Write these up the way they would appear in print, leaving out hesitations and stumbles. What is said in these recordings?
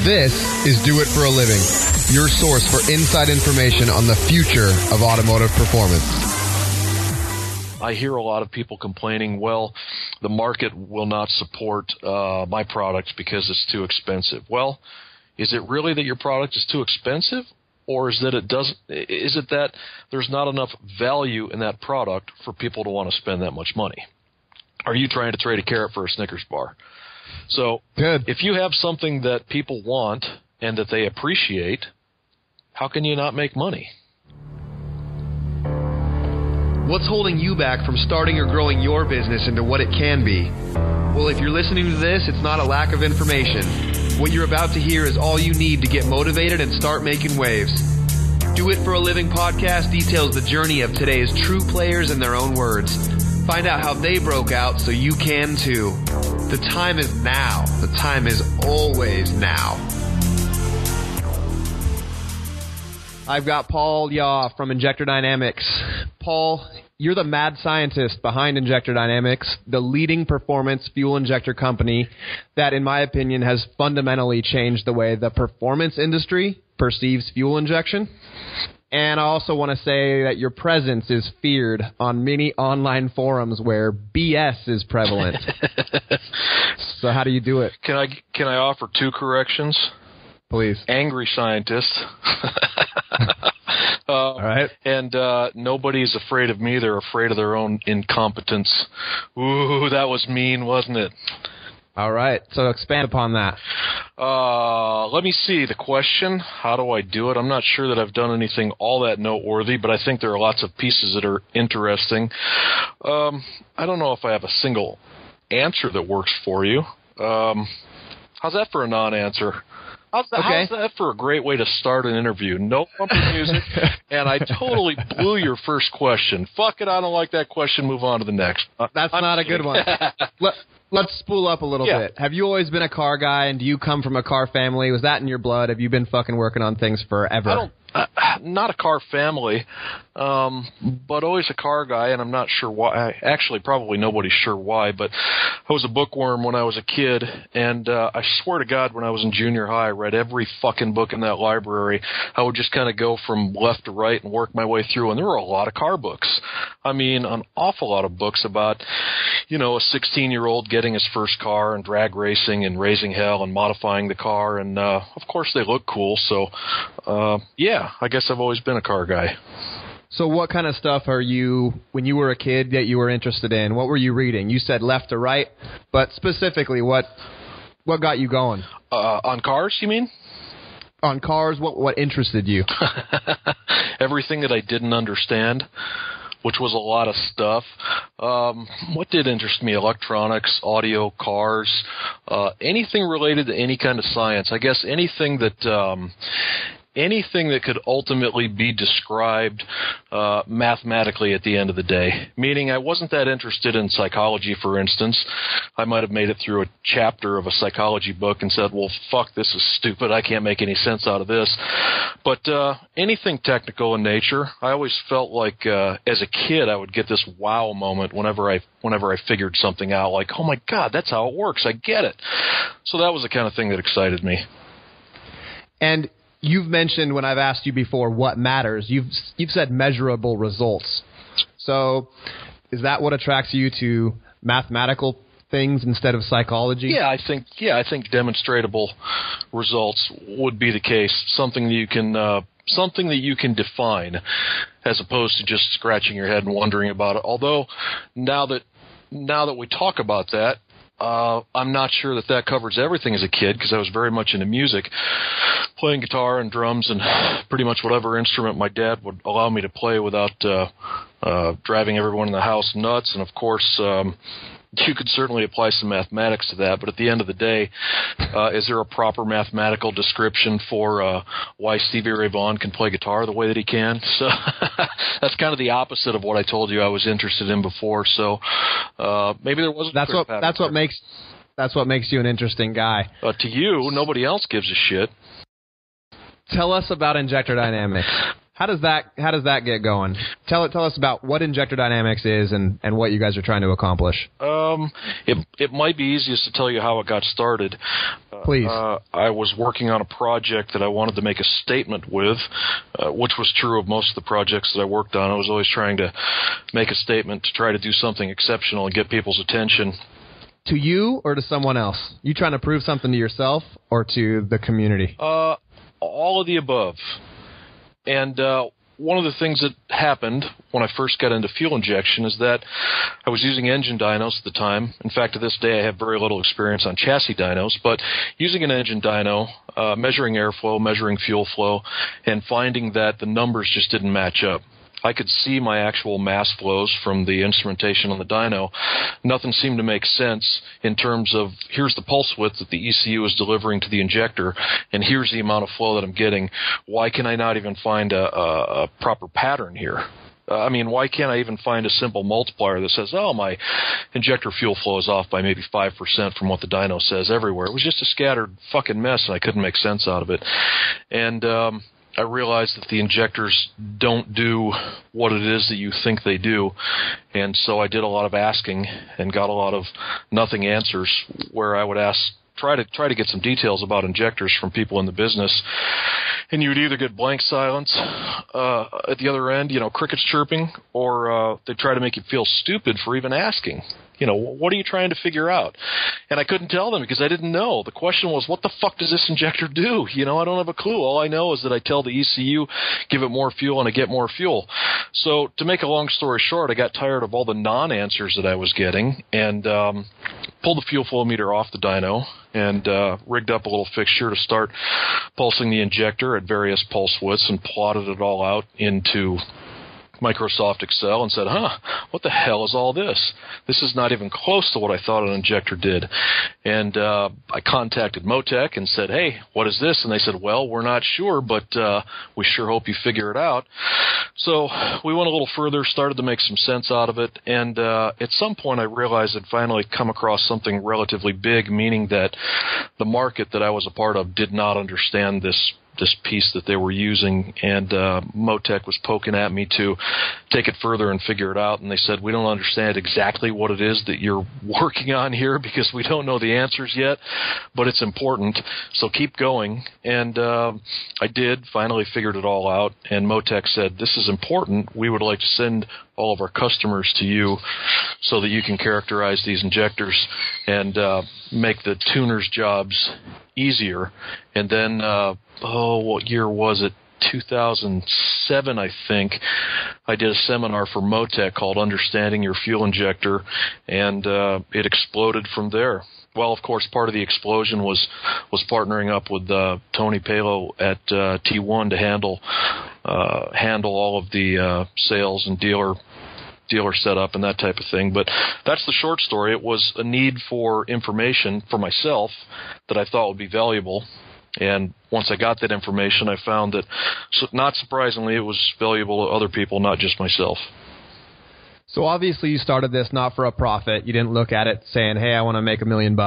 This is Do It For a Living, your source for inside information on the future of automotive performance. I hear a lot of people complaining, well, the market will not support my product because it's too expensive. Well, is it really that your product is too expensive? Or is it that there's not enough value in that product for people to want to spend that much money? Are you trying to trade a carrot for a Snickers bar? So if you have something that people want and that they appreciate, how can you not make money? What's holding you back from starting or growing your business into what it can be? Well, if you're listening to this, it's not a lack of information. What you're about to hear is all you need to get motivated and start making waves. Do It For a Living podcast details the journey of today's true players in their own words. Find out how they broke out so you can too. The time is now. The time is always now. I've got Paul Yaw from Injector Dynamics. Paul, you're the mad scientist behind Injector Dynamics, the leading performance fuel injector company that, in my opinion, has fundamentally changed the way the performance industry perceives fuel injection. And I also want to say that your presence is feared on many online forums where BS is prevalent. So how do you do it? Can I offer two corrections? Please. Angry scientist. All right. And nobody's afraid of me. They're afraid of their own incompetence. Ooh, that was mean, wasn't it? All right. So expand upon that. Let me see. The question, how do I do it? I'm not sure that I've done anything all that noteworthy, but I think there are lots of pieces that are interesting. I don't know if I have a single answer that works for you. How's that for a non-answer? How's that for a great way to start an interview? No bumper music, and I totally blew your first question. Fuck it, I don't like that question. Move on to the next. That's not a good one. Let's spool up a little bit. Have you always been a car guy, and do you come from a car family? Was that in your blood? Have you been fucking working on things forever? Not a car family, but always a car guy, and I'm not sure why. Actually, probably nobody's sure why, but I was a bookworm when I was a kid, and I swear to God, when I was in junior high, I read every fucking book in that library. I would just kind of go from left to right and work my way through, and there were a lot of car books. I mean, an awful lot of books about, a 16-year-old getting his first car and drag racing and raising hell and modifying the car, and of course they look cool, so I guess I've always been a car guy. So what kind of stuff are you, when you were a kid, that you were interested in? What were you reading? You said left to right, but specifically, what got you going? On cars, you mean? On cars, what interested you? Everything that I didn't understand, which was a lot of stuff. What did interest me? Electronics, audio, cars, anything related to any kind of science. I guess anything that could ultimately be described mathematically at the end of the day. Meaning I wasn't that interested in psychology, for instance. I might have made it through a chapter of a psychology book and said, well, fuck, this is stupid. I can't make any sense out of this. But anything technical in nature, I always felt like as a kid I would get this wow moment whenever I figured something out. Like, oh, my God, that's how it works. I get it. So that was the kind of thing that excited me. And you've mentioned, when I've asked you before what matters, you've said measurable results. So is that what attracts you to mathematical things instead of psychology? Yeah, I think demonstratable results would be the case. Something that you can define, as opposed to just scratching your head and wondering about it. Although now that we talk about that, I'm not sure that covers everything as a kid, because I was very much into music, playing guitar and drums and pretty much whatever instrument my dad would allow me to play without driving everyone in the house nuts. And, of course, you could certainly apply some mathematics to that, but at the end of the day, is there a proper mathematical description for why Stevie Ray Vaughan can play guitar the way that he can? So that's kind of the opposite of what I told you I was interested in before. So maybe there wasn't. That's what makes you an interesting guy. To you, nobody else gives a shit. Tell us about Injector Dynamics. How does that get going? Tell us about what Injector Dynamics is and what you guys are trying to accomplish. It might be easiest to tell you how it got started. Please. I was working on a project that I wanted to make a statement with, which was true of most of the projects that I worked on. I was always trying to make a statement to try to do something exceptional and get people's attention. To you or to someone else? You trying to prove something to yourself or to the community? All of the above. And one of the things that happened when I first got into fuel injection is that I was using engine dynos at the time. In fact, to this day, I have very little experience on chassis dynos, but using an engine dyno, measuring airflow, measuring fuel flow, and finding that the numbers just didn't match up. I could see my actual mass flows from the instrumentation on the dyno. Nothing seemed to make sense in terms of here's the pulse width that the ECU is delivering to the injector, and here's the amount of flow that I'm getting. Why can I not even find a proper pattern here? Why can't I even find a simple multiplier that says, oh, my injector fuel flow is off by maybe 5% from what the dyno says everywhere? It was just a scattered fucking mess, and I couldn't make sense out of it. And I realized that the injectors don't do what it is that you think they do, and so I did a lot of asking and got a lot of nothing answers where I would try to get some details about injectors from people in the business, and you would either get blank silence at the other end, crickets chirping, or they try to make you feel stupid for even asking. What are you trying to figure out? And I couldn't tell them because I didn't know. The question was, what the fuck does this injector do? I don't have a clue. All I know is that I tell the ECU, give it more fuel, and I get more fuel. So to make a long story short, I got tired of all the non-answers that I was getting and pulled the fuel flow meter off the dyno and rigged up a little fixture to start pulsing the injector at various pulse widths and plotted it all out into Microsoft Excel and said, what the hell is all this? This is not even close to what I thought an injector did. And I contacted Motec and said, hey, what is this? And they said, well, we're not sure, but we sure hope you figure it out. So we went a little further, started to make some sense out of it, and at some point I realized I'd finally come across something relatively big, meaning that the market that I was a part of did not understand this piece that they were using, and Motec was poking at me to take it further and figure it out, and they said, we don't understand exactly what it is that you're working on here because we don't know the answers yet, but it's important, so keep going. And I did, finally figured it all out, and Motec said, this is important, we would like to send all of our customers to you so that you can characterize these injectors and make the tuners' jobs easier. And then, what year was it? 2007, I think, I did a seminar for Motec called Understanding Your Fuel Injector, and it exploded from there. Well, of course, part of the explosion was partnering up with Tony Palo at T1 to handle all of the sales and dealer setup and that type of thing. But that's the short story. It was a need for information for myself that I thought would be valuable. And once I got that information, I found that, not surprisingly, it was valuable to other people, not just myself. So obviously you started this not for a profit. You didn't look at it saying, hey, I want to make $1 million.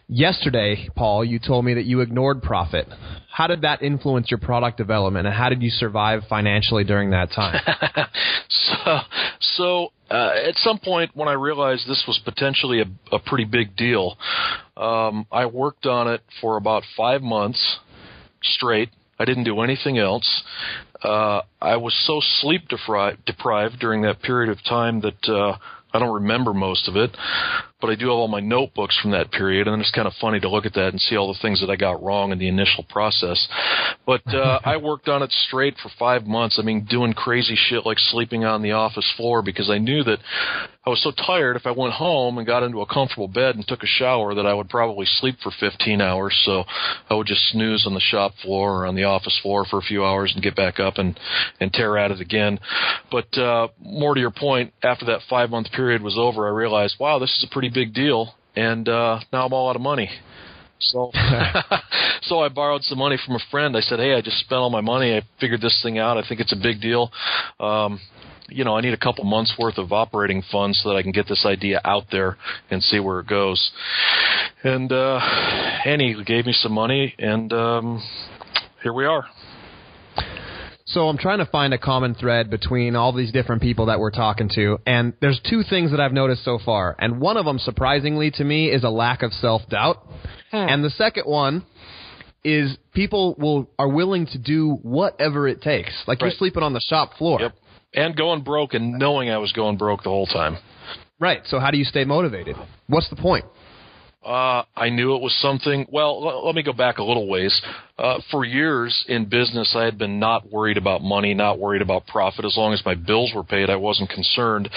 Yesterday, Paul, you told me that you ignored profit. How did that influence your product development, and how did you survive financially during that time? So at some point when I realized this was potentially a pretty big deal, I worked on it for about 5 months straight. I didn't do anything else. I was so sleep deprived during that period of time that I don't remember most of it, but I do have all my notebooks from that period, and it's kind of funny to look at that and see all the things that I got wrong in the initial process. But I worked on it straight for 5 months. Doing crazy shit like sleeping on the office floor because I knew that I was so tired if I went home and got into a comfortable bed and took a shower that I would probably sleep for 15 hours. So I would just snooze on the shop floor or on the office floor for a few hours and get back up and tear at it again. But more to your point, after that 5-month period was over, I realized, wow, this is a pretty big deal, and now I'm all out of money. So so I borrowed some money from a friend. I said, hey, I just spent all my money. I figured this thing out. I think it's a big deal. I need a couple months' worth of operating funds so that I can get this idea out there and see where it goes. And he gave me some money, and here we are. So I'm trying to find a common thread between all these different people that we're talking to, and there's two things that I've noticed so far. And one of them, surprisingly to me, is a lack of self-doubt. And the second one is people are willing to do whatever it takes. Like you're sleeping on the shop floor. Yep. And going broke and knowing I was going broke the whole time. Right. So how do you stay motivated? What's the point? I knew it was something. Well, let me go back a little ways. For years in business, I had been not worried about money, not worried about profit. As long as my bills were paid, I wasn't concerned.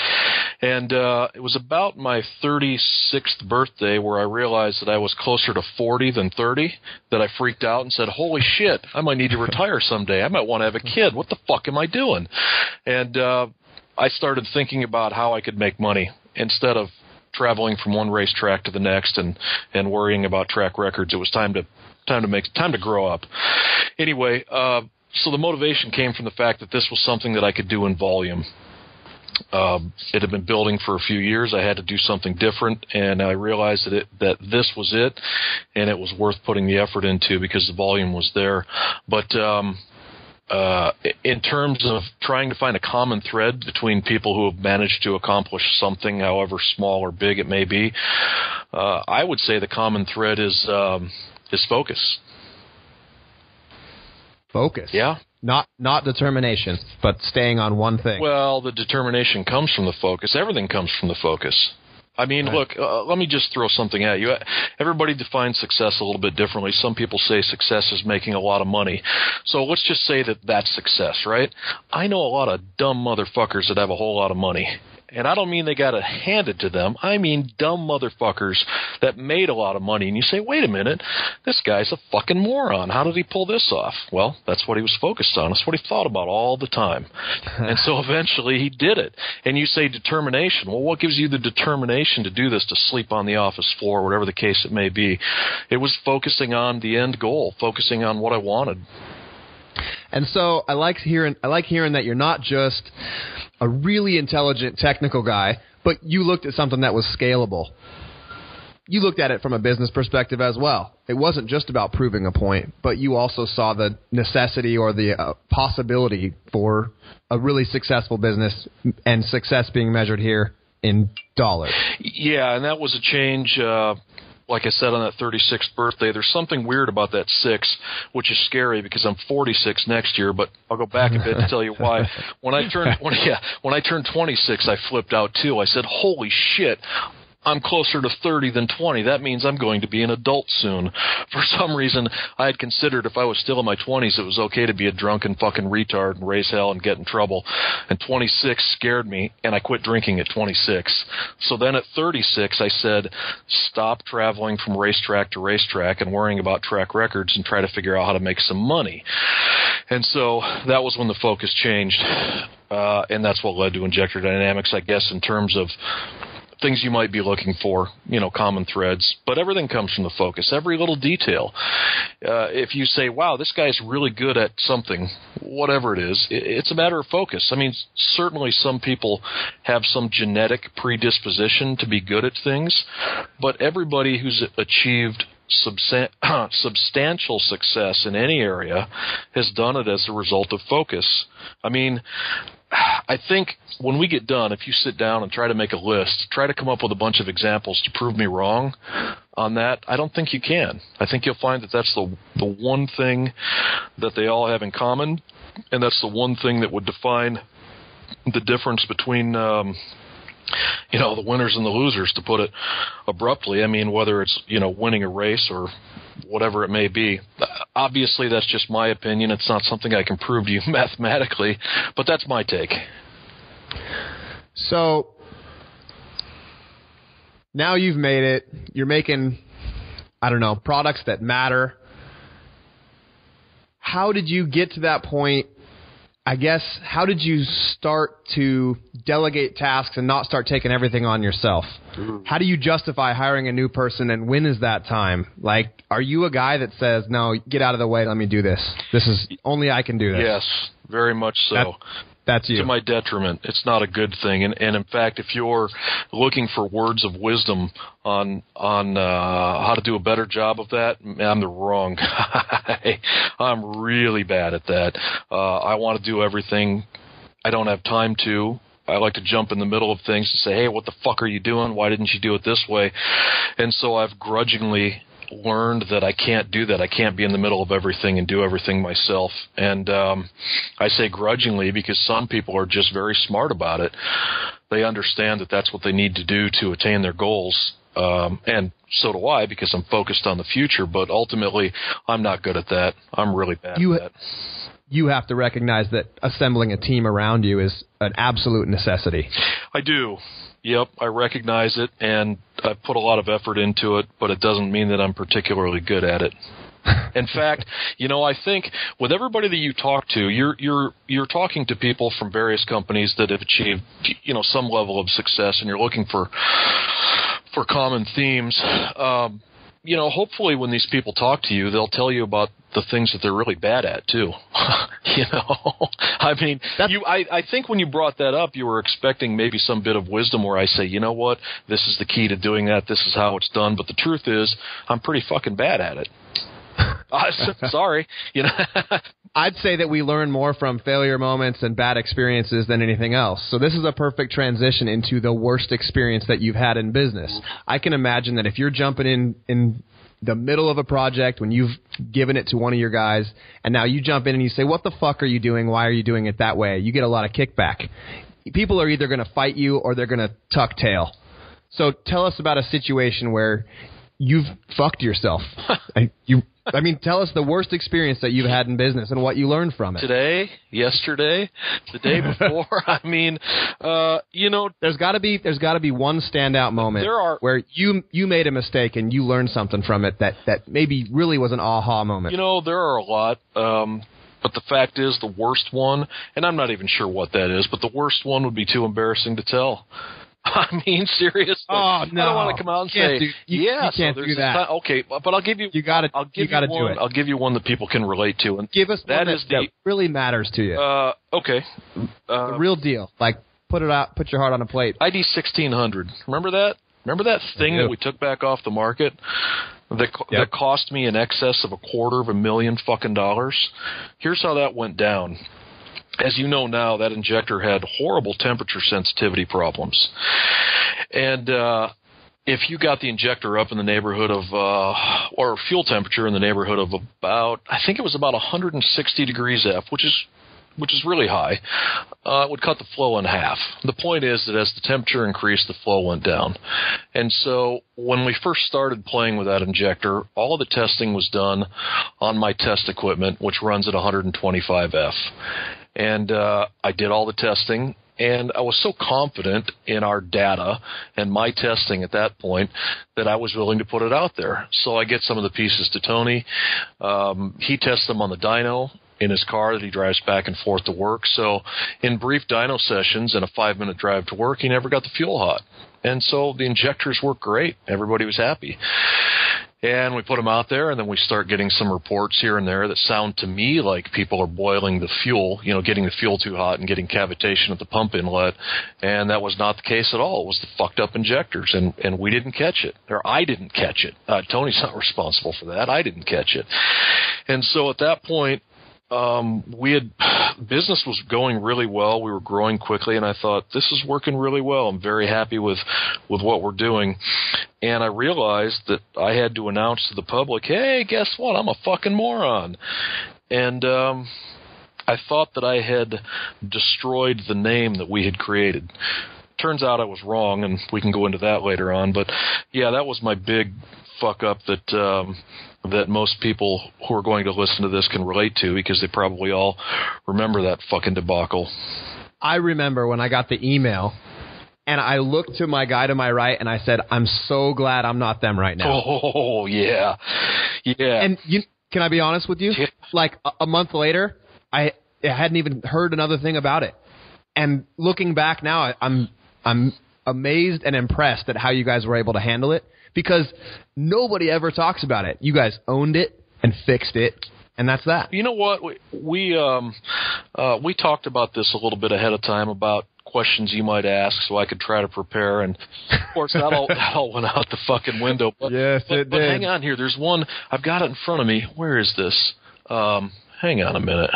And it was about my 36th birthday where I realized that I was closer to 40 than 30, that I freaked out and said, holy shit, I might need to retire someday. I might want to have a kid. What the fuck am I doing? And I started thinking about how I could make money instead of traveling from one racetrack to the next and worrying about track records. It was time to grow up. Anyway, so the motivation came from the fact that this was something that I could do in volume. It had been building for a few years. I had to do something different, and I realized that this was it, and it was worth putting the effort into because the volume was there. But in terms of trying to find a common thread between people who have managed to accomplish something, however small or big it may be, I would say the common thread is focus. Focus? Yeah. Not determination, but staying on one thing. Well, the determination comes from the focus. Everything comes from the focus. I mean, look, let me just throw something at you. Everybody defines success a little bit differently. Some people say success is making a lot of money. So let's just say that that's success, right? I know a lot of dumb motherfuckers that have a whole lot of money. And I don't mean they got it handed to them. I mean dumb motherfuckers that made a lot of money. And you say, wait a minute, this guy's a fucking moron. How did he pull this off? Well, that's what he was focused on. That's what he thought about all the time. And so eventually he did it. And you say determination. Well, what gives you the determination to do this, to sleep on the office floor, whatever the case it may be? It was focusing on the end goal, focusing on what I wanted. And so I like hearing that you're not just a really intelligent technical guy, but you looked at something that was scalable. You looked at it from a business perspective as well. It wasn't just about proving a point, but you also saw the necessity or the possibility for a really successful business, and success being measured here in dollars. Yeah, and that was a change. Like I said, on that 36th birthday, there's something weird about that 6, which is scary because I'm 46 next year, but I'll go back a bit to tell you why. When I turned 26, I flipped out too. I said, holy shit, I'm closer to 30 than 20. That means I'm going to be an adult soon. For some reason, I had considered if I was still in my 20s, it was okay to be a drunken fucking retard and raise hell and get in trouble. And 26 scared me, and I quit drinking at 26. So then at 36, I said, stop traveling from racetrack to racetrack and worrying about track records and try to figure out how to make some money. And so that was when the focus changed, and that's what led to Injector Dynamics, I guess, in terms of things you might be looking for, common threads. But everything comes from the focus, every little detail. If you say, wow, this guy's really good at something, whatever it is, it's a matter of focus. I mean, certainly some people have some genetic predisposition to be good at things, but everybody who's achieved substantial success in any area has done it as a result of focus. I mean, I think when we get done, if you sit down and try to make a list, try to come up with a bunch of examples to prove me wrong on that, I don't think you can. I think you'll find that that's the one thing that they all have in common, and that's the one thing that would define the difference between the winners and the losers, to put it abruptly. I mean, whether it's, winning a race or whatever it may be. Obviously, that's just my opinion. It's not something I can prove to you mathematically, but that's my take. So now you've made it. You're making, products that matter. How did you get to that point? I guess, how did you start to delegate tasks and not start taking everything on yourself? How do you justify hiring a new person, and when is that time? Like, are you a guy that says, no, get out of the way, let me do this? This is, only I can do this. Yes, very much so. That's you. To my detriment. It's not a good thing. And in fact, if you're looking for words of wisdom on how to do a better job of that, I'm the wrong guy. I'm really bad at that. I want to do everything. I don't have time to. I like to jump in the middle of things and say, hey, what the fuck are you doing? Why didn't you do it this way? And so I've grudgingly learned that I can't do that. I can't be in the middle of everything and do everything myself. And I say grudgingly because some people are just very smart about it. They understand that that's what they need to do to attain their goals. And so do I, because I'm focused on the future. But ultimately, I'm not good at that. I'm really bad at that. You have to recognize that assembling a team around you is an absolute necessity. I do. Yep, I recognize it, and I put a lot of effort into it, but it doesn't mean that I'm particularly good at it. In fact, I think with everybody that you talk to, you're talking to people from various companies that have achieved, some level of success, and you're looking for common themes. Hopefully when these people talk to you, they'll tell you about the things that they're really bad at too. I mean, I think when you brought that up, you were expecting maybe some bit of wisdom where I say, you know what, this is the key to doing that. This is how it's done. But the truth is, I'm pretty fucking bad at it. Sorry. I'd say that we learn more from failure moments and bad experiences than anything else. So this is a perfect transition into the worst experience that you've had in business. I can imagine that if you're jumping in the middle of a project when you've given it to one of your guys, and now you jump in and you say, what the fuck are you doing? Why are you doing it that way? You get a lot of kickback. People are either going to fight you or they're going to tuck tail. So tell us about a situation where you've fucked yourself. Tell us the worst experience that you've had in business and what you learned from it. Today, yesterday, the day before. There's got to be one standout moment where you made a mistake and you learned something from it that maybe really was an aha moment. There are a lot. But the fact is, the worst one, and I'm not even sure what that is, but the worst one would be too embarrassing to tell. Seriously. Oh, no. I don't want to come out and say, you can't do that. Okay, but I'll give you. You got to do it. I'll give you one that people can relate to, and give us one that really matters to you. Okay. The real deal. Like put it out. Put your heart on a plate. ID 1600. Remember that? Remember that thing that we took back off the market? That cost me in excess of $250,000 fucking dollars. Here's how that went down. As you know now, that injector had horrible temperature sensitivity problems. And if you got the injector up in the neighborhood of, or fuel temperature in the neighborhood of about, I think it was about 160 degrees F, which is really high, it would cut the flow in half. The point is that as the temperature increased, the flow went down. And so when we first started playing with that injector, all of the testing was done on my test equipment, which runs at 125 F. And I did all the testing, and I was so confident in our data and my testing at that point that I was willing to put it out there. So I get some of the pieces to Tony. He tests them on the dyno in his car that he drives back and forth to work. So in brief dyno sessions and a 5-minute drive to work, he never got the fuel hot. And so the injectors worked great. Everybody was happy. And we put them out there, and then we start getting some reports here and there that sound to me like people are boiling the fuel, getting the fuel too hot and getting cavitation at the pump inlet. And that was not the case at all. It was the fucked up injectors, and we didn't catch it. Or I didn't catch it. Tony's not responsible for that. I didn't catch it. And so at that point, business was going really well. We were growing quickly, and I thought, this is working really well. I'm very happy with what we're doing. And I realized that I had to announce to the public, hey, guess what? I'm a fucking moron. And I thought that I had destroyed the name that we had created. Turns out I was wrong, and we can go into that later on. But, yeah, that was my big fuck up that most people who are going to listen to this can relate to, because they probably all remember that fucking debacle. I remember when I got the email, and I looked to my guy to my right, and I said, I'm so glad I'm not them right now. Oh, yeah. Yeah. And can I be honest with you? Yeah. Like a month later, I hadn't even heard another thing about it. And looking back now, I'm amazed and impressed at how you guys were able to handle it, because nobody ever talks about it. You guys owned it and fixed it and that's that. You know what? We talked about this a little bit ahead of time about questions you might ask, so I could try to prepare. And of course, that all went out the fucking window. But, yes, it did. But hang on here. There's one. I've got it in front of me. Where is this? Hang on a minute.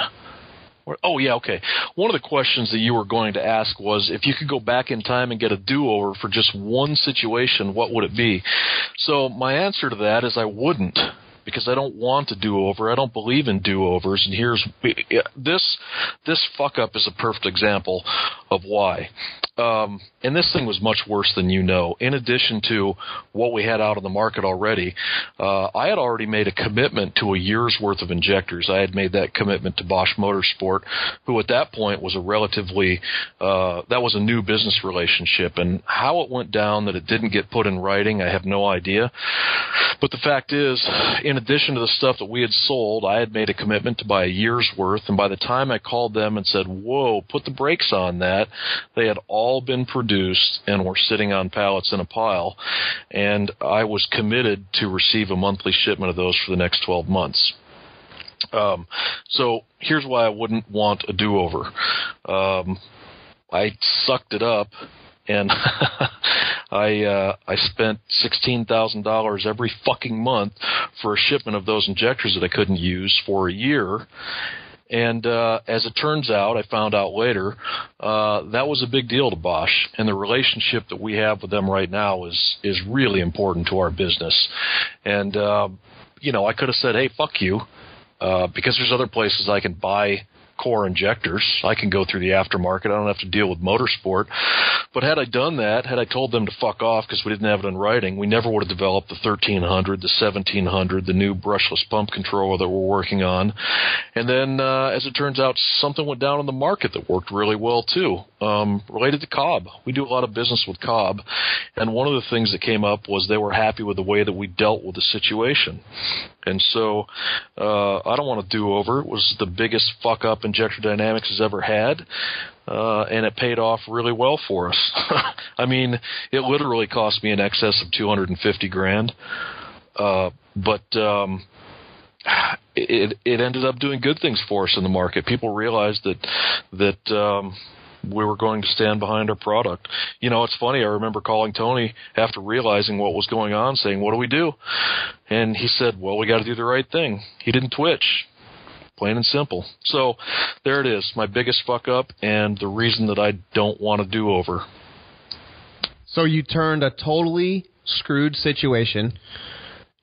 Oh, yeah, okay. One of the questions that you were going to ask was, if you could go back in time and get a do-over for just one situation, what would it be? So my answer to that is I wouldn't, because I don't want a do-over. I don't believe in do-overs, and here's this fuck-up is a perfect example of why. And this thing was much worse than you know. In addition to what we had out on the market already, I had already made a commitment to a year's worth of injectors. I had made that commitment to Bosch Motorsport, who at that point was a relatively that was a new business relationship. And how it went down that it didn't get put in writing, I have no idea. But the fact is, in addition to the stuff that we had sold, I had made a commitment to buy a year's worth. And by the time I called them and said, whoa, put the brakes on that, they had all been produced and were sitting on pallets in a pile. And I was committed to receive a monthly shipment of those for the next 12 months. So here's why I wouldn't want a do-over. I sucked it up. And I spent $16,000 every fucking month for a shipment of those injectors that I couldn't use for a year. And as it turns out, I found out later, that was a big deal to Bosch. And the relationship that we have with them right now is really important to our business. And, I could have said, hey, fuck you, because there's other places I can buy core injectors. I can go through the aftermarket. I don't have to deal with motorsport. But had I done that, had I told them to fuck off because we didn't have it in writing, we never would have developed the 1300, the 1700, the new brushless pump controller that we're working on. And then, as it turns out, something went down in the market that worked really well too, related to Cobb. We do a lot of business with Cobb. And one of the things that came up was they were happy with the way that we dealt with the situation. And so I don't want to do over. It was the biggest fuck up Injector Dynamics has ever had, and it paid off really well for us. I mean, it literally cost me in excess of $250,000, but it ended up doing good things for us in the market. People realized that we were going to stand behind our product. You know, it's funny. I remember calling Tony after realizing what was going on, saying, what do we do? And he said, well, we got to do the right thing. He didn't twitch. Plain and simple. So there it is, my biggest fuck up and the reason that I don't want to do over. So you turned a totally screwed situation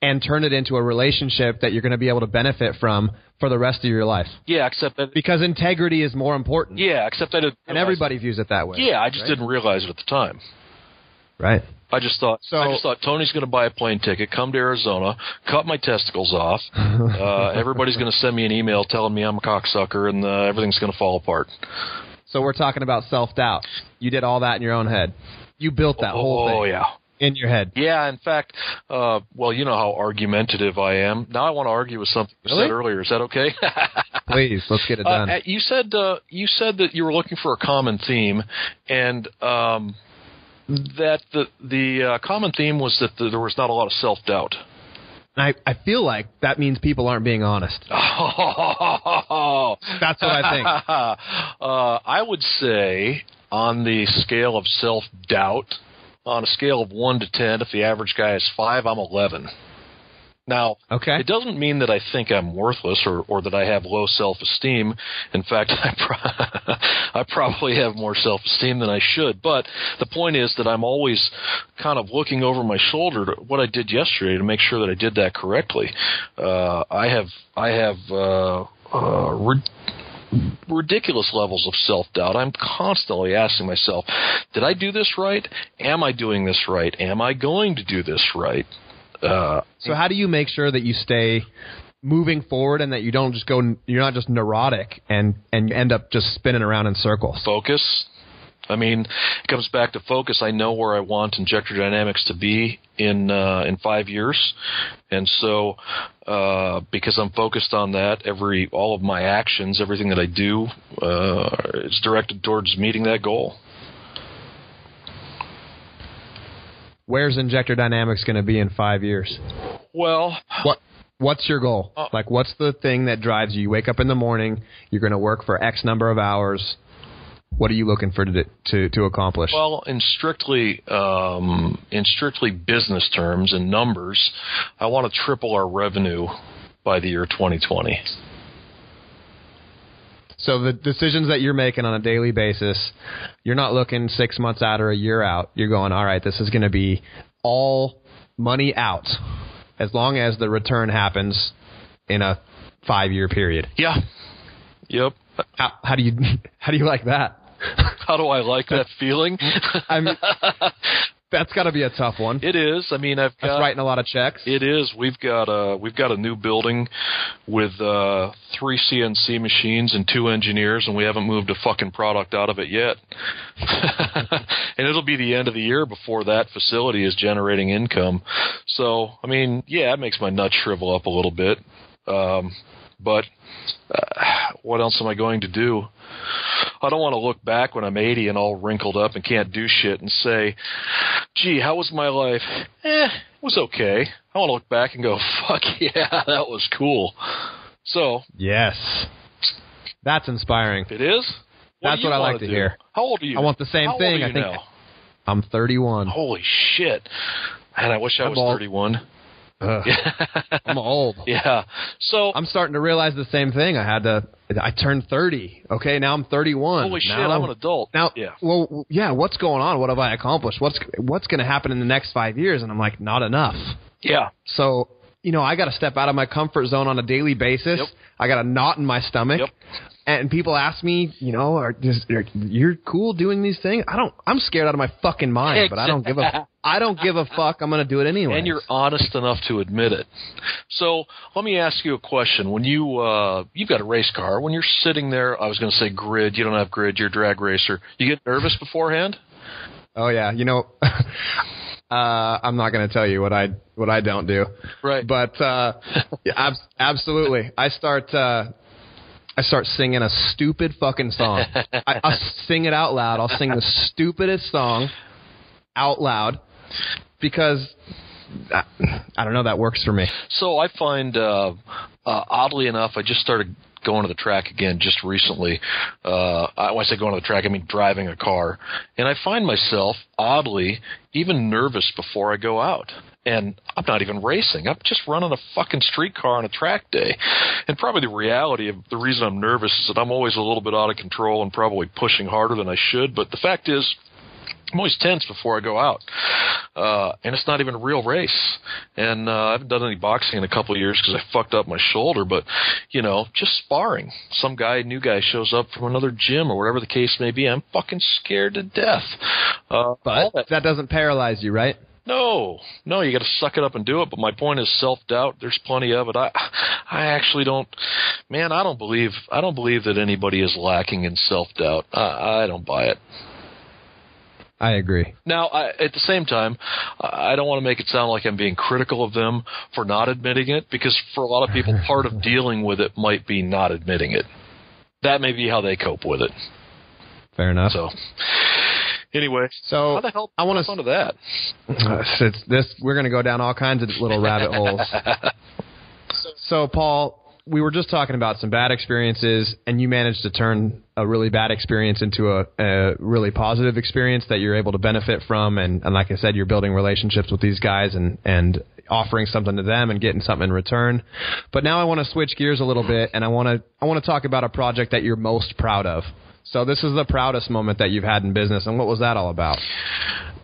and turned it into a relationship that you're going to be able to benefit from for the rest of your life. Yeah, except that... Because integrity is more important. Yeah, except I didn't... And everybody views it that way. Yeah, I just didn't realize it at the time. Right. I just thought Tony's going to buy a plane ticket, come to Arizona, cut my testicles off. Everybody's going to send me an email telling me I'm a cocksucker, and everything's going to fall apart. So we're talking about self-doubt. You did all that in your own head. You built that whole thing. Oh, yeah. In your head. Yeah, in fact, well, you know how argumentative I am. Now I want to argue with something you said earlier. Is that okay? Please, let's get it done. You said that you were looking for a common theme, and that the common theme was that there was not a lot of self-doubt. I feel like that means people aren't being honest. That's what I think. I would say on the scale of self-doubt, on a scale of 1 to 10, if the average guy is 5, I'm 11. Now, It doesn't mean that I think I'm worthless or that I have low self-esteem. In fact, I probably have more self-esteem than I should. But the point is that I'm always kind of looking over my shoulder to what I did yesterday to make sure that I did that correctly. I have ridiculous levels of self-doubt. I'm constantly asking myself, did I do this right? Am I doing this right? Am I going to do this right? So how do you make sure that you stay moving forward and that you don't just you're not just neurotic and end up just spinning around in circles? Focus. I mean, it comes back to focus. I know where I want Injector Dynamics to be in 5 years. And so, because I'm focused on that, all of my actions, everything that I do, is directed towards meeting that goal. Where's Injector Dynamics going to be in 5 years? Well, What's your goal? Like, what's the thing that drives you? You wake up in the morning, you're going to work for X number of hours. What are you looking for to accomplish? Well, in strictly business terms and numbers, I want to triple our revenue by the year 2020. So the decisions that you're making on a daily basis, you're not looking 6 months out or a year out. You're going, all right, this is going to be all money out as long as the return happens in a 5-year period. Yeah. Yep. How do you like that? How do I like that feeling? I mean, that's got to be a tough one. It is. I mean, that's writing a lot of checks. It is. We've got a new building with 3 CNC machines and 2 engineers, and we haven't moved a fucking product out of it yet. And it'll be the end of the year before that facility is generating income. So, I mean, yeah, it makes my nuts shrivel up a little bit. But what else am I going to do? I don't want to look back when I'm 80 and all wrinkled up and can't do shit and say, gee, how was my life? It was okay. I want to look back and go, fuck yeah, that was cool. So. Yes. That's inspiring. It is? That's what I like to hear. How old are you? I want the same thing. I think now? I'm 31. Holy shit. Man, I wish I was 31. I'm old. Yeah. So I'm starting to realize the same thing. I turned 30. Okay, now I'm 31. Holy shit, I'm an adult. Now, yeah. Well, yeah, what's going on? What have I accomplished? What's going to happen in the next 5 years? And I'm like, not enough. Yeah. So, I got to step out of my comfort zone on a daily basis. Yep. I got a knot in my stomach. Yep. And people ask me, you're cool doing these things? I'm scared out of my fucking mind, but I don't give a fuck. I'm going to do it anyway. And you're honest enough to admit it. So let me ask you a question. When you've got a race car, when you're sitting there, I was going to say grid. You don't have grid. You're a drag racer. You get nervous beforehand? Oh yeah. I'm not going to tell you what I don't do. Right. But yeah, absolutely. I start singing a stupid fucking song. I'll sing it out loud. I'll sing the stupidest song out loud because, I don't know, that works for me. So I find, oddly enough, I just started going to the track again just recently. When I say going to the track, I mean driving a car. And I find myself, oddly, even nervous before I go out. And I'm not even racing. I'm just running a fucking street car on a track day. And probably the reality of the reason I'm nervous is that I'm always a little bit out of control and probably pushing harder than I should. But the fact is, I'm always tense before I go out. And it's not even a real race. And I haven't done any boxing in a couple of years because I fucked up my shoulder. But, just sparring. Some new guy shows up from another gym or whatever the case may be. I'm fucking scared to death. But that doesn't paralyze you, right? No, you got to suck it up and do it. But my point is self-doubt. There's plenty of it. I actually don't. Man, I don't believe that anybody is lacking in self-doubt. I don't buy it. I agree. Now, at the same time, I don't want to make it sound like I'm being critical of them for not admitting it, because for a lot of people, part of dealing with it might be not admitting it. That may be how they cope with it. Fair enough. So. Anyway, so how the hell I want to onto that? We're going to go down all kinds of little rabbit holes. So, Paul, we were just talking about some bad experiences, and you managed to turn a really bad experience into a really positive experience that you're able to benefit from. And like I said, you're building relationships with these guys and offering something to them and getting something in return. But now I want to switch gears a little bit, and I want to talk about a project that you're most proud of. So this is the proudest moment that you've had in business, and what was that all about?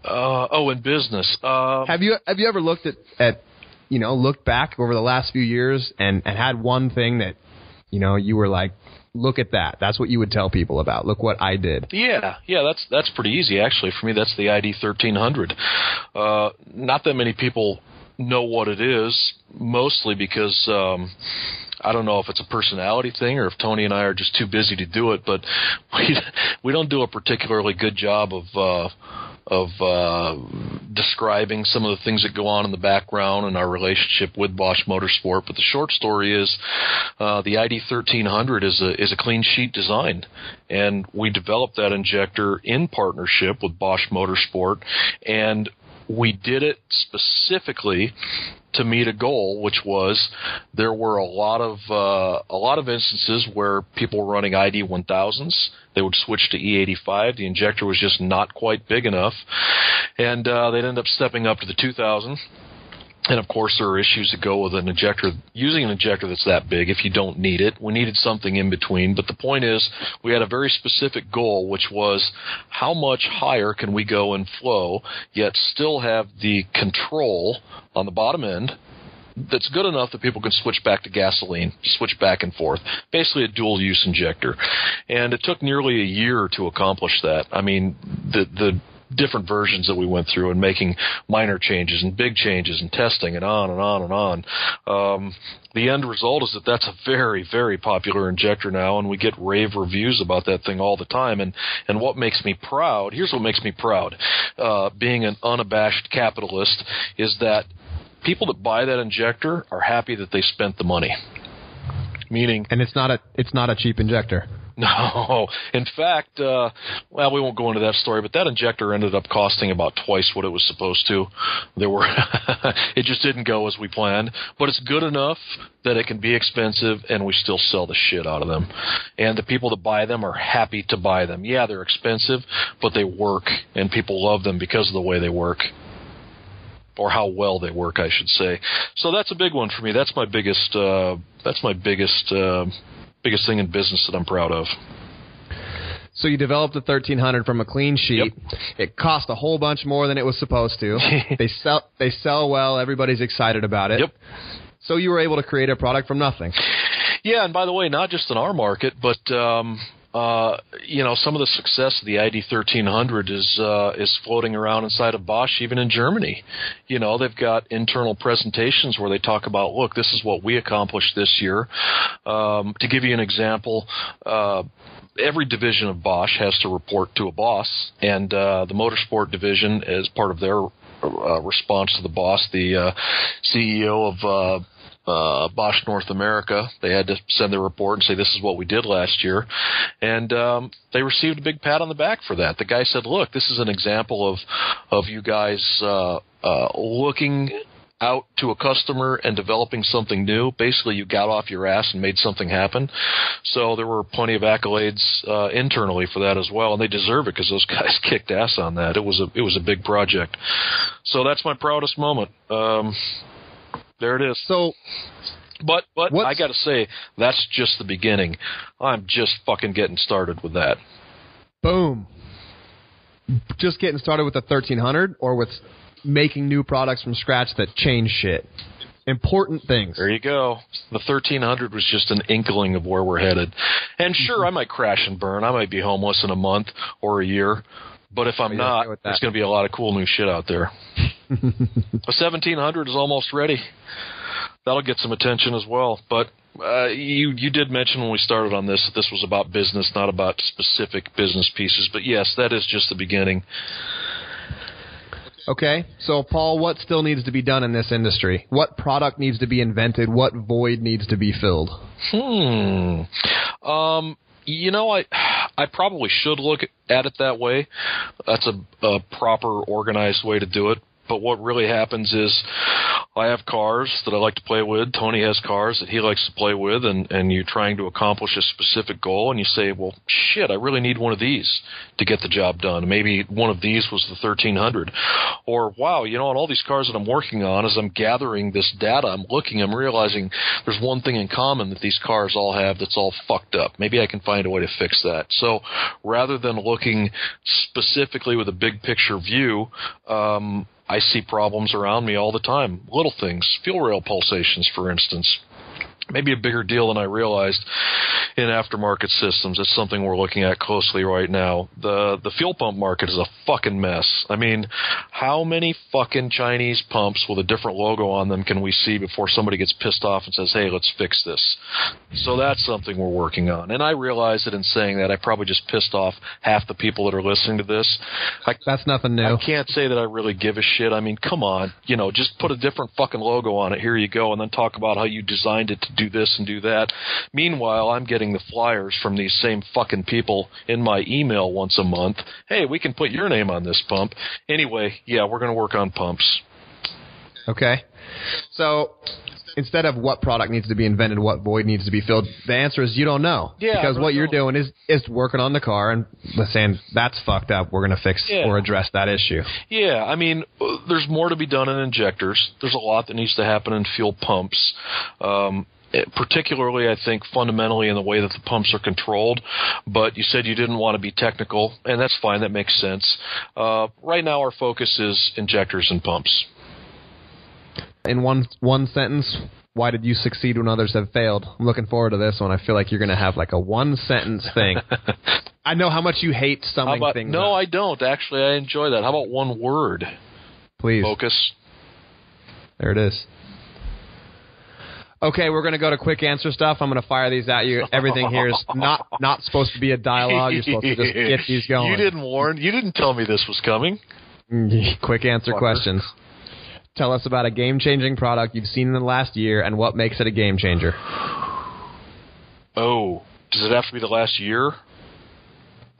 In business. Have you ever looked at looked back over the last few years and had one thing that, you were like, look at that. That's what you would tell people about. Look what I did. Yeah, that's pretty easy, actually. For me, that's the ID 1300. Not that many people know what it is, mostly because I don't know if it's a personality thing or if Tony and I are just too busy to do it, but we don't do a particularly good job of describing some of the things that go on in the background and our relationship with Bosch Motorsport. But the short story is the ID 1300 is a clean sheet design, and we developed that injector in partnership with Bosch Motorsport, and we did it specifically to meet a goal, which was there were a lot of instances where people were running ID 1000s. They would switch to E85. The injector was just not quite big enough, and they'd end up stepping up to the 2000. And, of course, there are issues that go with an injector, using an injector that's that big if you don't need it. We needed something in between. But the point is, we had a very specific goal, which was how much higher can we go in flow, yet still have the control on the bottom end that's good enough that people can switch back to gasoline, switch back and forth. Basically a dual-use injector. And it took nearly a year to accomplish that. I mean, the different versions that we went through and making minor changes and big changes and testing and on and on and on. The end result is that that's a very, very popular injector now, and we get rave reviews about that thing all the time. And what makes me proud, here's what makes me proud, being an unabashed capitalist, is that people that buy that injector are happy that they spent the money. Meaning, and it's not a cheap injector. No. In fact, well, we won't go into that story, but that injector ended up costing about twice what it was supposed to. It just didn't go as we planned, but it's good enough that it can be expensive, and we still sell the shit out of them. And the people that buy them are happy to buy them. Yeah, they're expensive, but they work, and people love them because of the way they work. Or how well they work, I should say. So that's a big one for me. That's my biggest thing in business that I'm proud of. So you developed the 1300 from a clean sheet. Yep. It cost a whole bunch more than it was supposed to. They sell well. Everybody's excited about it. Yep. So you were able to create a product from nothing. Yeah, and by the way, not just in our market, but some of the success of the ID 1300 is floating around inside of Bosch, even in Germany. You know, they've got internal presentations where they talk about, look, this is what we accomplished this year. To give you an example, every division of Bosch has to report to a boss, and the motorsport division, as part of their response to the boss, the CEO of Bosch North America, they had to send their report and say, this is what we did last year. And they received a big pat on the back for that. The guy said, look, this is an example of you guys looking out to a customer and developing something new. Basically, you got off your ass and made something happen. So there were plenty of accolades internally for that as well, and they deserve it because those guys kicked ass on that. It was a big project. So that's my proudest moment. There it is. So, but I got to say, that's just the beginning. I'm just fucking getting started with that. Boom. Just getting started with the 1300, or with making new products from scratch that change shit. Important things. There you go. The 1300 was just an inkling of where we're headed. And sure, I might crash and burn. I might be homeless in a month or a year. But if I'm not, there's going to be a lot of cool new shit out there. A 1700 is almost ready. That'll get some attention as well. But you did mention when we started on this that this was about business, not about specific business pieces. But yes, that is just the beginning. Okay, so Paul, what still needs to be done in this industry? What product needs to be invented? What void needs to be filled? I probably should look at it that way. That's a proper, organized way to do it. But what really happens is I have cars that I like to play with. Tony has cars that he likes to play with, and you're trying to accomplish a specific goal, and you say, well, shit, I really need one of these to get the job done. Maybe one of these was the 1300. Or, wow, on all these cars that I'm working on, as I'm gathering this data, I'm realizing there's one thing in common that these cars all have that's all fucked up. Maybe I can find a way to fix that. So rather than looking specifically with a big picture view, I see problems around me all the time. Little things, fuel rail pulsations, for instance. Maybe a bigger deal than I realized in aftermarket systems. It's something we're looking at closely right now. The fuel pump market is a fucking mess. I mean, how many fucking Chinese pumps with a different logo on them can we see before somebody gets pissed off and says, hey, let's fix this? So that's something we're working on. And I realize that in saying that, I probably just pissed off half the people that are listening to this. That's nothing new. I can't say that I really give a shit. I mean, come on. Just put a different fucking logo on it. Here you go. And then talk about how you designed it to do this and do that. Meanwhile, I'm getting the flyers from these same fucking people in my email once a month. Hey, we can put your name on this pump. Anyway, yeah, we're going to work on pumps. Okay. So instead of what product needs to be invented, what void needs to be filled, the answer is you don't know. Yeah, because what you're doing is working on the car and saying, that's fucked up, we're going to fix or address that issue. Yeah, I mean, there's more to be done in injectors. There's a lot that needs to happen in fuel pumps. Particularly, I think, fundamentally in the way that the pumps are controlled. But you said you didn't want to be technical, and that's fine. That makes sense. Right now, our focus is injectors and pumps. In one sentence, why did you succeed when others have failed? I'm looking forward to this one. I feel like you're going to have like a one-sentence thing. I know how much you hate summing things No, up. I don't. Actually, I enjoy that. How about one word? Please. Focus. There it is. Okay, we're going to go to quick answer stuff. I'm going to fire these at you. Everything here is not supposed to be a dialogue. You're supposed to just get these going. You didn't tell me this was coming. Quick answer questions. Tell us about a game-changing product you've seen in the last year and what makes it a game changer. Oh, does it have to be the last year?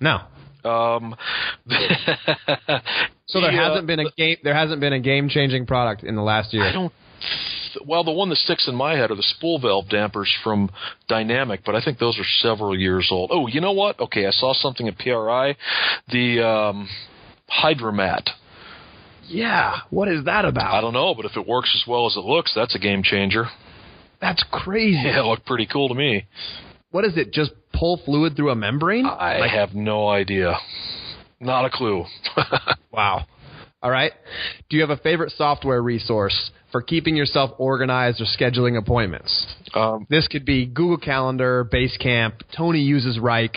No. So there hasn't been a game-changing product in the last year. Well, the one that sticks in my head are the spool valve dampers from Dynamic, but I think those are several years old. Oh, you know what? Okay, I saw something at PRI, the Hydromat. Yeah, what is that about? I don't know, but if it works as well as it looks, that's a game changer. That's crazy. Yeah, it looked pretty cool to me. What is it, just pull fluid through a membrane? I have no idea. Not a clue. Wow. All right. Do you have a favorite software resource for keeping yourself organized or scheduling appointments? This could be Google Calendar, Basecamp. Tony uses Reich.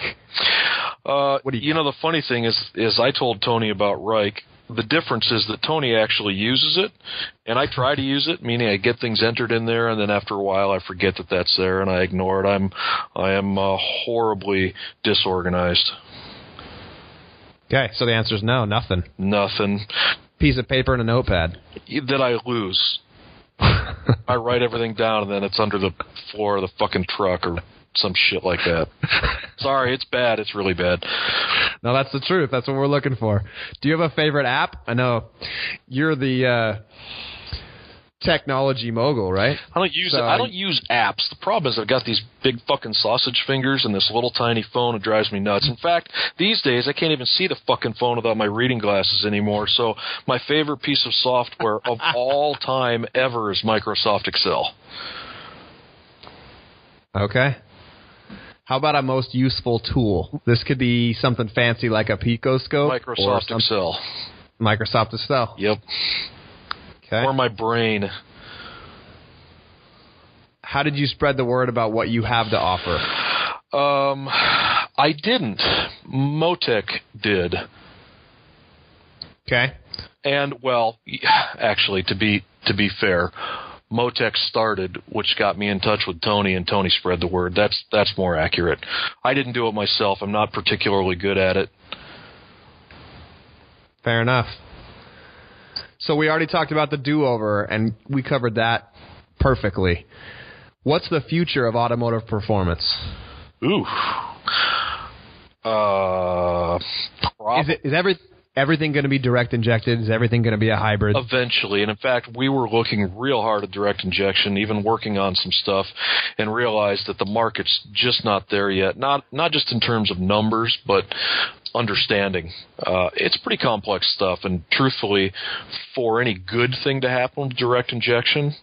The funny thing is I told Tony about Reich. The difference is that Tony actually uses it, and I try to use it, meaning I get things entered in there, and then after a while I forget that that's there, and I ignore it. I am horribly disorganized. Okay, so the answer is no, nothing. Nothing. Piece of paper and a notepad. That I lose. I write everything down, and then it's under the floor of the fucking truck or some shit like that. Sorry, it's bad. It's really bad. No, that's the truth. That's what we're looking for. Do you have a favorite app? I know you're the technology mogul, right? I don't use apps. The problem is I've got these big fucking sausage fingers and this little tiny phone. It drives me nuts. In fact, these days I can't even see the fucking phone without my reading glasses anymore. So my favorite piece of software of all time ever is Microsoft Excel. Okay. How about a most useful tool? This could be something fancy like a picoscope. Microsoft Excel. Microsoft Excel. Yep. Okay. Or my brain. How did you spread the word about what you have to offer? I didn't. Motec did. Okay. And, well, actually, to be fair, Motec started, which got me in touch with Tony, and Tony spread the word. That's more accurate. I didn't do it myself. I'm not particularly good at it. Fair enough. So we already talked about the do-over, and we covered that perfectly. What's the future of automotive performance? Ooh. Is everything going to be direct injected? Is everything going to be a hybrid? Eventually. And in fact, we were looking real hard at direct injection, even working on some stuff, and realized that the market's just not there yet. Not just in terms of numbers, but understanding. It's pretty complex stuff, and truthfully, for any good thing to happen with direct injection,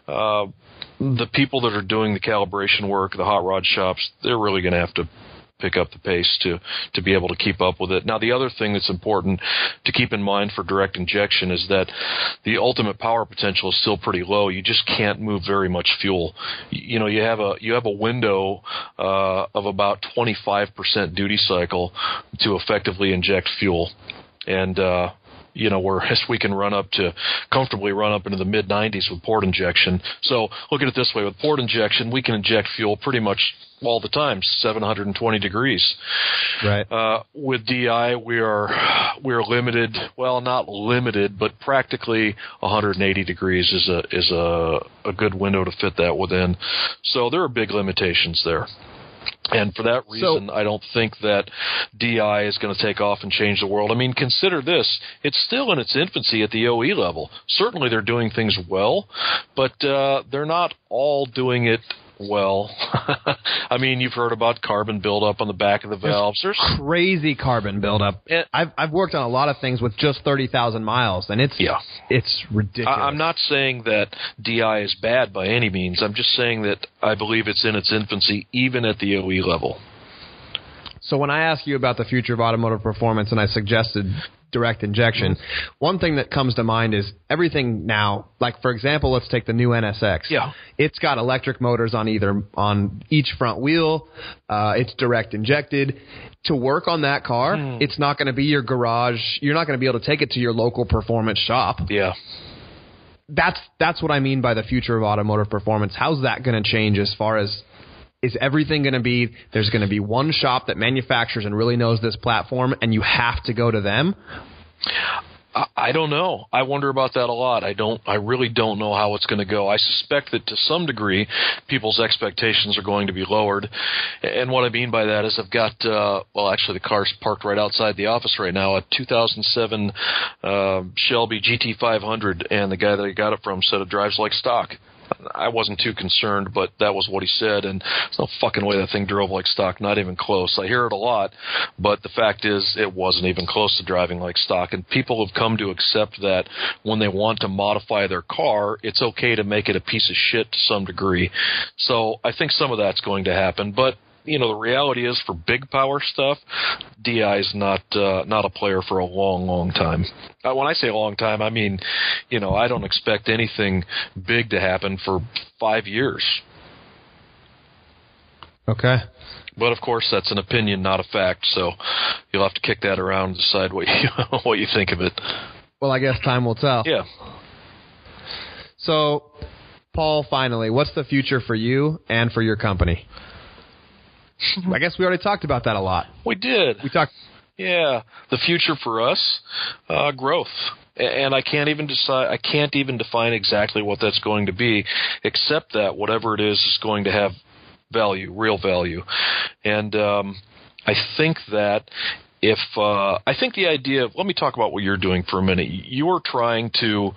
the people that are doing the calibration work, the hot rod shops, they're really going to have to pick up the pace to be able to keep up with it. Now, the other thing that's important to keep in mind for direct injection is that the ultimate power potential is still pretty low. You just can't move very much fuel. You know, you have a window of about 25% duty cycle to effectively inject fuel, and whereas we can comfortably run up into the mid-90s with port injection. So look at it this way: with port injection, we can inject fuel pretty much all the time, 720 degrees. Right. With DI, we are limited. Well, not limited, but practically 180 degrees is a good window to fit that within. So there are big limitations there. And for that reason, I don't think that DI is going to take off and change the world. I mean, consider this. It's still in its infancy at the OE level. Certainly they're doing things well, but they're not all doing it well. I mean, you've heard about carbon buildup on the back of the valves. There's crazy carbon buildup. I've worked on a lot of things with just 30,000 miles, and it's ridiculous. I'm not saying that DI is bad by any means. I'm just saying that I believe it's in its infancy, even at the OE level. So when I ask you about the future of automotive performance, and I suggested direct injection, one thing that comes to mind is everything now, like for example, let's take the new NSX. Yeah. It's got electric motors on each front wheel. It's direct injected. To work on that car, it's not going to be your garage. You're not going to be able to take it to your local performance shop. Yeah. That's what I mean by the future of automotive performance. How's that going to change as far as, is everything going to be, there's going to be one shop that manufactures and really knows this platform, and you have to go to them? I don't know. I wonder about that a lot. I really don't know how it's going to go. I suspect that to some degree, people's expectations are going to be lowered. And what I mean by that is I've got, actually the car's parked right outside the office right now, a 2007 Shelby GT500, and the guy that I got it from said it drives like stock. I wasn't too concerned, but that was what he said, and there's no fucking way that thing drove like stock, not even close. I hear it a lot, but the fact is it wasn't even close to driving like stock, and people have come to accept that when they want to modify their car, it's okay to make it a piece of shit to some degree. So I think some of that's going to happen, but you know, the reality is for big power stuff, DI is not a player for a long, long time. When I say a long time, I mean, you know, I don't expect anything big to happen for 5 years. Okay. But of course, that's an opinion, not a fact. So you'll have to kick that around and decide what you think of it. Well, I guess time will tell. Yeah. So, Paul, finally, what's the future for you and for your company? I guess we already talked about that a lot. We did. Yeah, the future for us, growth, and I can't even define exactly what that's going to be, except that whatever it is going to have value, real value, and I think that I think the idea of, let me talk about what you're doing for a minute. You're trying to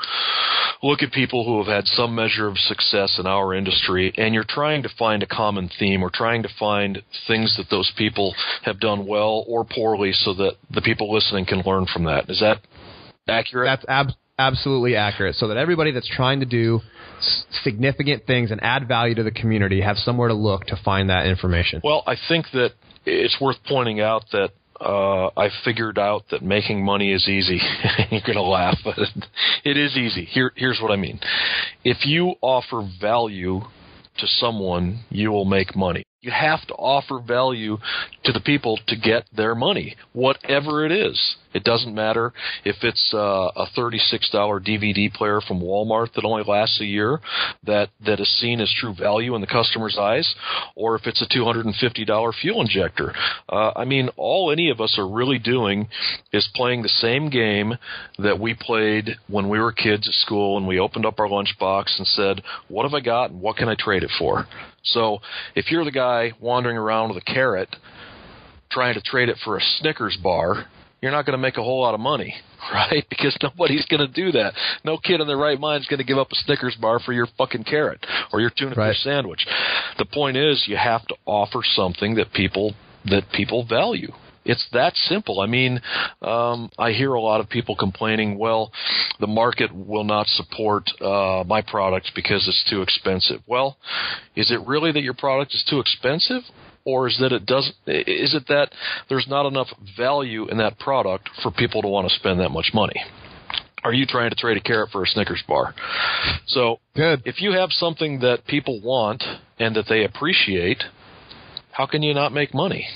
look at people who have had some measure of success in our industry, and you're trying to find a common theme or trying to find things that those people have done well or poorly so that the people listening can learn from that. Is that accurate? That's absolutely accurate, so that everybody that's trying to do significant things and add value to the community have somewhere to look to find that information. Well, I think that it's worth pointing out that I figured out that making money is easy. You're going to laugh, but it is easy. Here's what I mean. If you offer value to someone, you will make money. You have to offer value to the people to get their money, whatever it is. It doesn't matter if it's a $36 DVD player from Walmart that only lasts a year that is seen as true value in the customer's eyes, or if it's a $250 fuel injector. I mean, all any of us are really doing is playing the same game that we played when we were kids at school and we opened up our lunchbox and said, what have I got and what can I trade it for? So if you're the guy wandering around with a carrot trying to trade it for a Snickers bar, you're not going to make a whole lot of money, right? Because nobody's going to do that. No kid in their right mind is going to give up a Snickers bar for your fucking carrot or your tuna fish sandwich. The point is you have to offer something that people value. It's that simple. I mean, I hear a lot of people complaining, well, the market will not support my product because it's too expensive. Well, is it really that your product is too expensive? Or is it that there's not enough value in that product for people to want to spend that much money? Are you trying to trade a carrot for a Snickers bar? So if you have something that people want and that they appreciate, how can you not make money?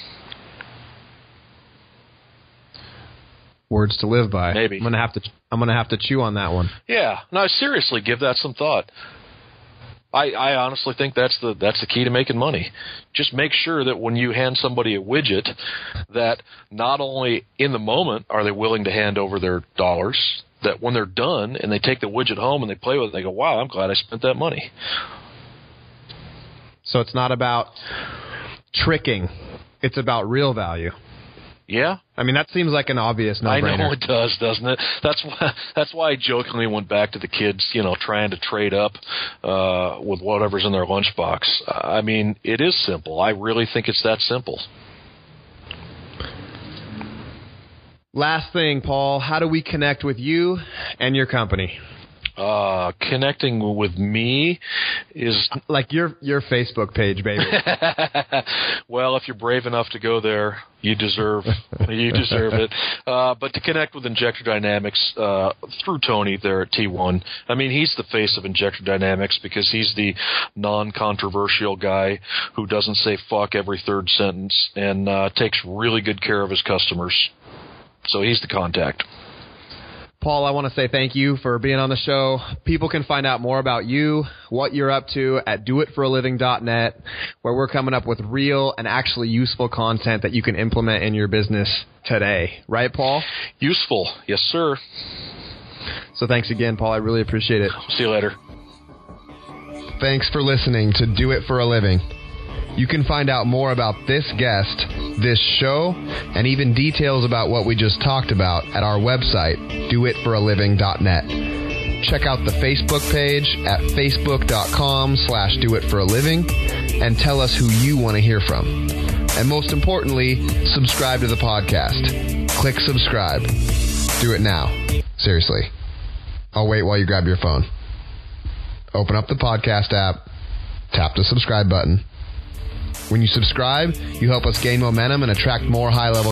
Words to live by. Maybe. I'm gonna have to chew on that one. Yeah. No, seriously, give that some thought. I honestly think that's the key to making money. Just make sure that when you hand somebody a widget, that not only in the moment are they willing to hand over their dollars, that when they're done and they take the widget home and they play with it, they go, wow, I'm glad I spent that money. So it's not about tricking. It's about real value. Yeah. I mean, that seems like an obvious no-brainer. I know it does, doesn't it? That's why I jokingly went back to the kids, trying to trade up with whatever's in their lunchbox. I mean, it is simple. I really think it's that simple. Last thing, Paul, how do we connect with you and your company? Connecting with me is like your Facebook page, baby. Well, if you're brave enough to go there, you deserve it. But to connect with Injector Dynamics through Tony there at T1, I mean, he's the face of Injector Dynamics because he's the non-controversial guy who doesn't say fuck every third sentence and takes really good care of his customers. So he's the contact. Paul, I want to say thank you for being on the show. People can find out more about you, what you're up to at doitforaliving.net, where we're coming up with real and actually useful content that you can implement in your business today. Right, Paul? Useful. Yes, sir. So thanks again, Paul. I really appreciate it. See you later. Thanks for listening to Do It for a Living. You can find out more about this guest, this show, and even details about what we just talked about at our website, doitforaliving.net. Check out the Facebook page at facebook.com/doitforaliving and tell us who you want to hear from. And most importantly, subscribe to the podcast. Click subscribe. Do it now. Seriously. I'll wait while you grab your phone. Open up the podcast app, tap the subscribe button. When you subscribe, you help us gain momentum and attract more high-level